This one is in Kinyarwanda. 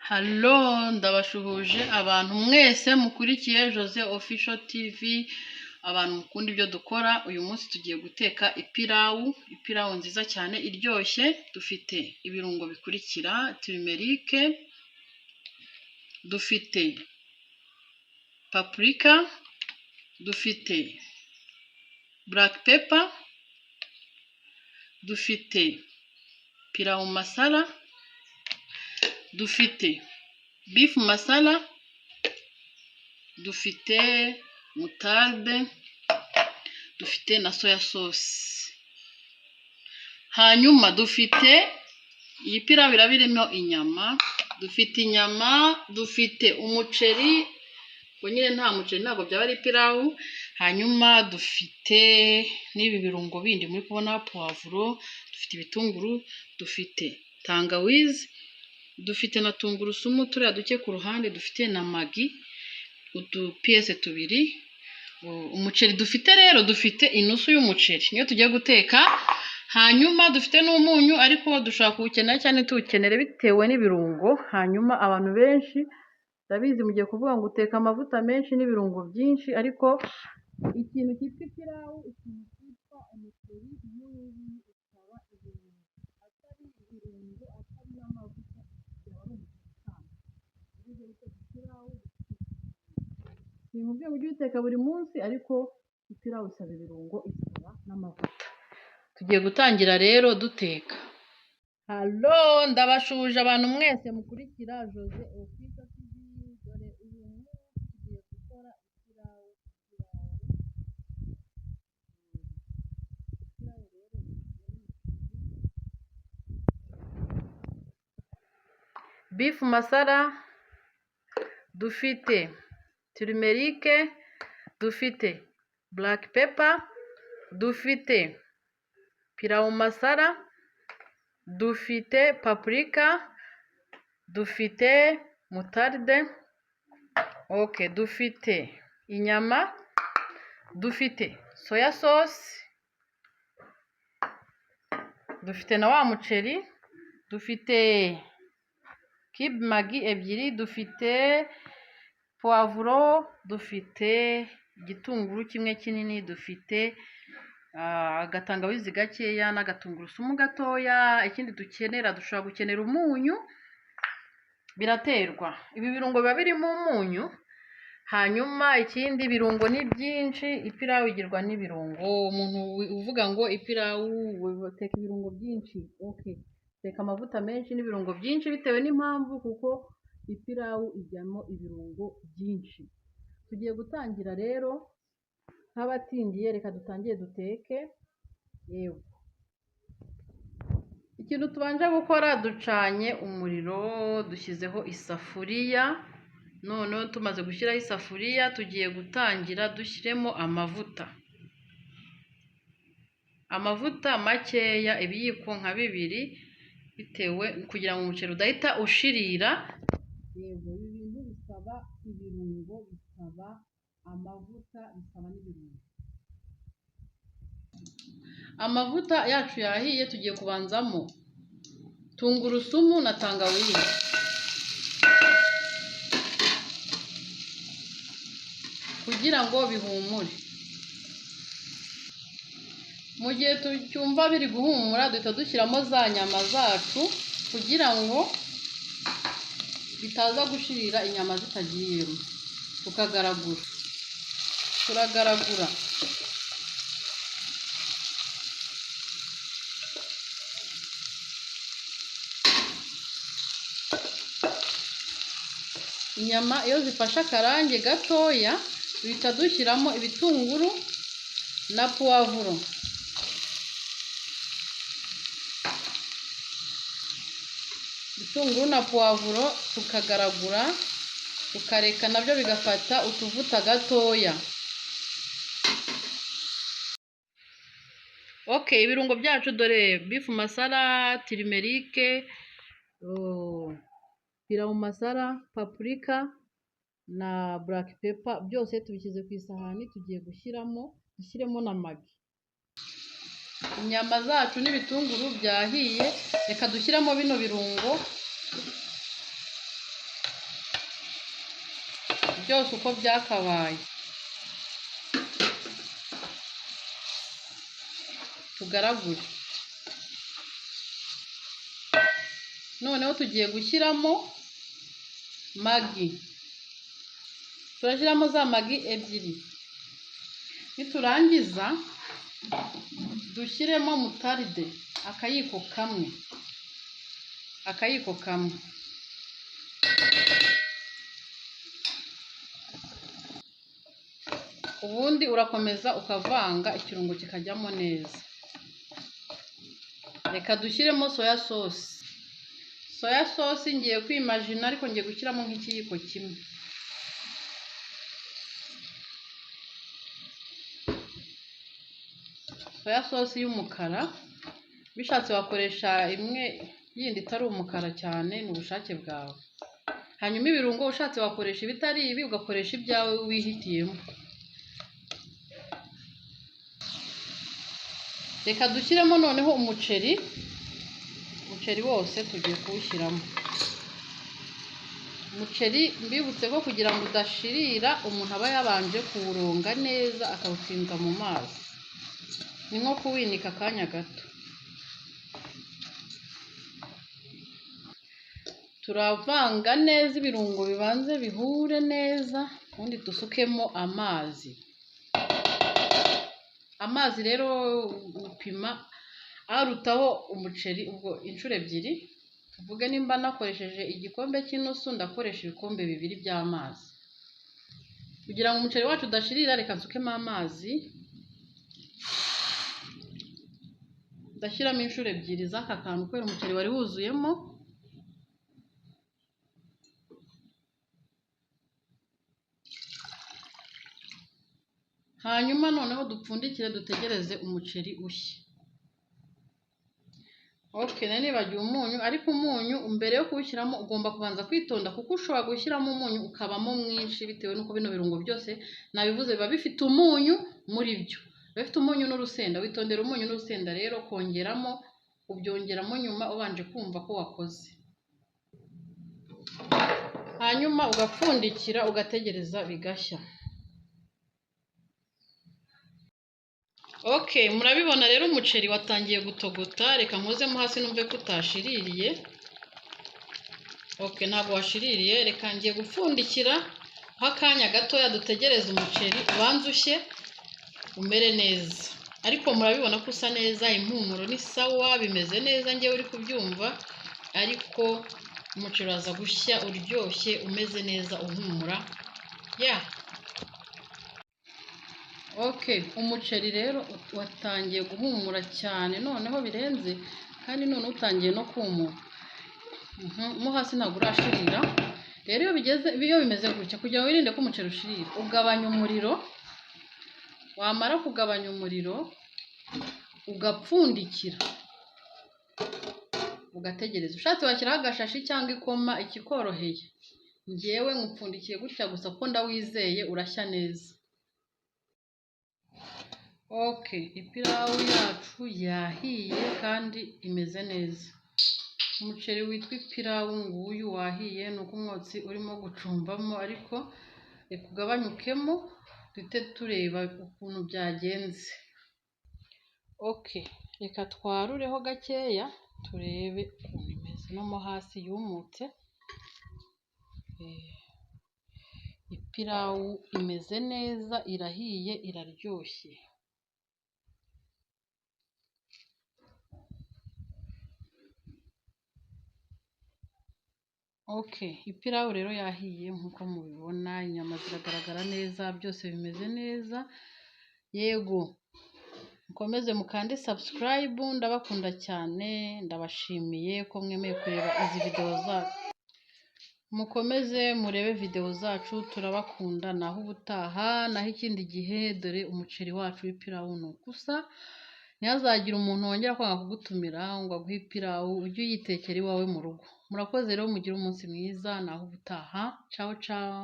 Halo, ndabashuhuje abantu mwese mukurikiye Jose Official TV, abantu mukunda ibyo dukora. Uyu munsi tugiye guteka ipirawu nziza cyane iryoshye. Dufite ibirungo bikurikira: turmeric, dufite paprika, dufite black pepper, dufite pilau masala, dufite beef masala, dufite moutarde, dufite na soya sauce. Hanyuma dufite iyi pilau irabirimo inyama, dufite umuceri, nyine nta muceri ntabwo byaba ari pilau. Hanyuma dufite n'ibi birungo bindi muri kubona: poivro, dufite ibitunguru, dufite tangawizi, dufite na tungurusumu turiya duke ku ruhande, dufite na magi udupiyese tubiri. Umuceri dufite rero, dufite inusu y'umuceri niyo tugiye guteka. Hanyuma dufite n'umunyu, ariko dushaka kuwukenera cyane tuwukenere bitewe n'ibirungo. Hanyuma abantu benshi ndabizi mugiye kuvuga ngo uteka amavuta menshi n'ibirungo byinshi, ariko ikintu cyitwa ipirawu, ikintu cyitwa umuceri n'ubu ukaba ibirungo, atari ibirungo, atari n'amavuta, byaba ari umutekano. Ugiye guteka ipirawu simubwiye ngo ujye uyiteka buri munsi, ariko ipirawu isaba ibirungo, isaba n'amavuta. Tugiye gutangira rero duteka. Halo, ndabashuje abantu mwese mukurikira Jose Official TV. Dore uyu munsi tugiye gukora ipirawu rero beef masala, dufite turmeric, dufite black pepper, dufite pilau masala, dufite paprika, dufite moutarde, dufite inyama, dufite soya sauce, dufite na wa muceri, dufite cube magi ebyiri, dufite poivro, dufite igitunguru kimwe kinini, dufite agatangawizi gakeya n'agatungurusumu gatoya. Ikindi dukenera, dushobora gukenera umunyu, biraterwa, ibi birungo biba birimo umunyu. Hanyuma ikindi, ibirungo ni byinshi, ipirawu igirwa n'ibirungo. Umuntu uvuga ngo ipirawu uteka ibirungo byinshi, teka amavuta menshi n'ibirungo byinshi bitewe n'impamvu, kuko ipirawu ijyamo ibirungo byinshi. Tugiye gutangira rero nk'abatindiye, reka dutangire duteke. Yewe, ikintu tubanje gukora, ducanye umuriro, dushyizeho isafuriya. Noneho tumaze gushyiraho isafuriya, tugiye gutangira dushyiremo amavuta makeya, ibiyiko nka 2, bitewe kugira ngo umuceri udahita ushirira. Yego, ibi bintu bisaba ibirungo, bisaba amavuta, bisaba n'ibirungo. Amavuta yacu yahiye, tugiye kubanzamo tungurusumu na tangawizi kugira ngo bihumure. Mu gihe tucyumva biri guhumura, duhita dushyiramo za nyama zacu kugira ngo bitaza gushirira inyama zitagiyemo. Turagaragura. Inyama iyo zifashe akarange gatoya, duhita dushyiramo ibitunguru na poivro. Ibitunguru na poivro tukagaragura, tukareka nabyo bigafata utuvuta gatoya. Ibirungo byacu dore: beef masala, turmeric, pilau masala, paprika na black pepper, byose tubishyize ku isahani. Tugiye dushyiremo na magi. Inyama zacu n'ibitunguru byahiye, reka dushyiremo bino birungo. byose uko byakabaye. Tugaragure. Noneho tugiye gushyiramo magi. Turashyiramo za magi ebyiri. Niturangiza dushyiremo mutaride akayiko kamwe. Akayiko kamwe. Ubundi urakomeza ukavanga ikirungo kikajyamo neza. Reka dushyiremo soya sauce. Soya sauce ngiye kwimagina ariko ngiye gushyiramo nk'ikiyiko kimwe. Soya sauce y'umukara, bishatse wakoresha imwe yindi itari umukara cyane, ni ubushake bwawe. Hanyuma ibirungo ushatse wakoresha ibitari ibi, ugakoresha ibyawe wihitiyemo. Reka dushyiremo noneho umuceri. Umuceri wose tugiye kuwushyiramo. Umuceri mbibutse ko kugira ngo udashirira umuntu aba yabanje kuwuronga neza akawutsinda mu mazi. Ni nko kuwinika akanya gato. Turavanga neza ibirungo bibanze bihure neza, ubundi dusukemo amazi. Amazi rero upima arutaho umuceri ubwo inshuro ebyiri. Tuvuge nimba nakoresheje igikombe cy'inusu, ndakoresha ibikombe bibiri by'amazi. Kugira ngo umuceri wacu udashirira, reka nsukemo amazi. Ndashyiramo inshuro ebyiri z'aka kantu kubera umuceri wari wuzuyemo. Hanyuma noneho dupfundikire dutegereze umuceri ushye. Nari nibagiwe umunyu, ariko umunyu mbere yo kuwushyiramo ugomba kubanza kwitonda kuko ushobora gushyiramo umunyu ukabamo mwinshi bitewe n'uko bino birungo byose nabivuze biba bifite umunyu muri byo. Biba bifite umunyu n'urusenda, witondera umunyu n'urusenda rero kongeramo, ubyongeramo nyuma ubanje kumva ko wakoze. Hanyuma ugapfundikira ugategereza bigashya. Murabibona rero umuceri watangiye gutogota. Reka nkozemo hasi numve ko utashiririye. Ntabwo washiririye. Reka ngiye gupfundikira ho akanya gatoya dutegereze umuceri ubanze ushye umere neza. Ariko murabibona ko usa neza, impumuro ni sawa, bimeze neza ngewe uri kubyumva. Ariko umuceri uraza gushya uryoshye umeze neza uhumura. Umuceri rero watangiye guhumura cyane noneho birenze, kandi none utangiye no kumura. Mo hasi ntabwo urashirira. Rero iyo bimeze gutya, kugira ngo wirinde ko umuceri ushirira, ugabanya umuriro. Wamara kugabanya umuriro ugapfundikira ugategereza. Ushatse washyiraho agashashi cyangwa ikoma, ikikoroheye. Ngewe nkupfundikiye gutya gusa kuko ndawizeye urashya neza. Ipirawu yacu yahiye kandi imeze neza. Umuceri witwa ipirawu nguyu wahiye, nuko umwotsi urimo gucumbamo, ariko reka ugabanyukemo duhite tureba ukuntu byagenze. Reka twarureho gakeya turebe ukuntu imeze. No mo hasi yumutse. Ipirawu imeze neza, irahiye, iraryoshye. Ipirawu rero yahiye nk'uko mubibona, inyama ziragaragara neza, byose bimeze neza. Yego, mukomeze mukande subscribe. Ndabakunda cyane, ndabashimiye ko mwemeye kureba izi video zacu. Mukomeze murebe video zacu, turabakunda. Naho ubutaha, naho ikindi gihe, dore umuceri wacu w'ipirawu ni gusa. Ntihazagire umuntu wongera kwanga kugutumira ngo aguhe ipirawu, ujye uyitekera iwawe mu rugo. Murakoze rero, mugire umunsi mwiza. Naho ubutaha. Ciao ciao.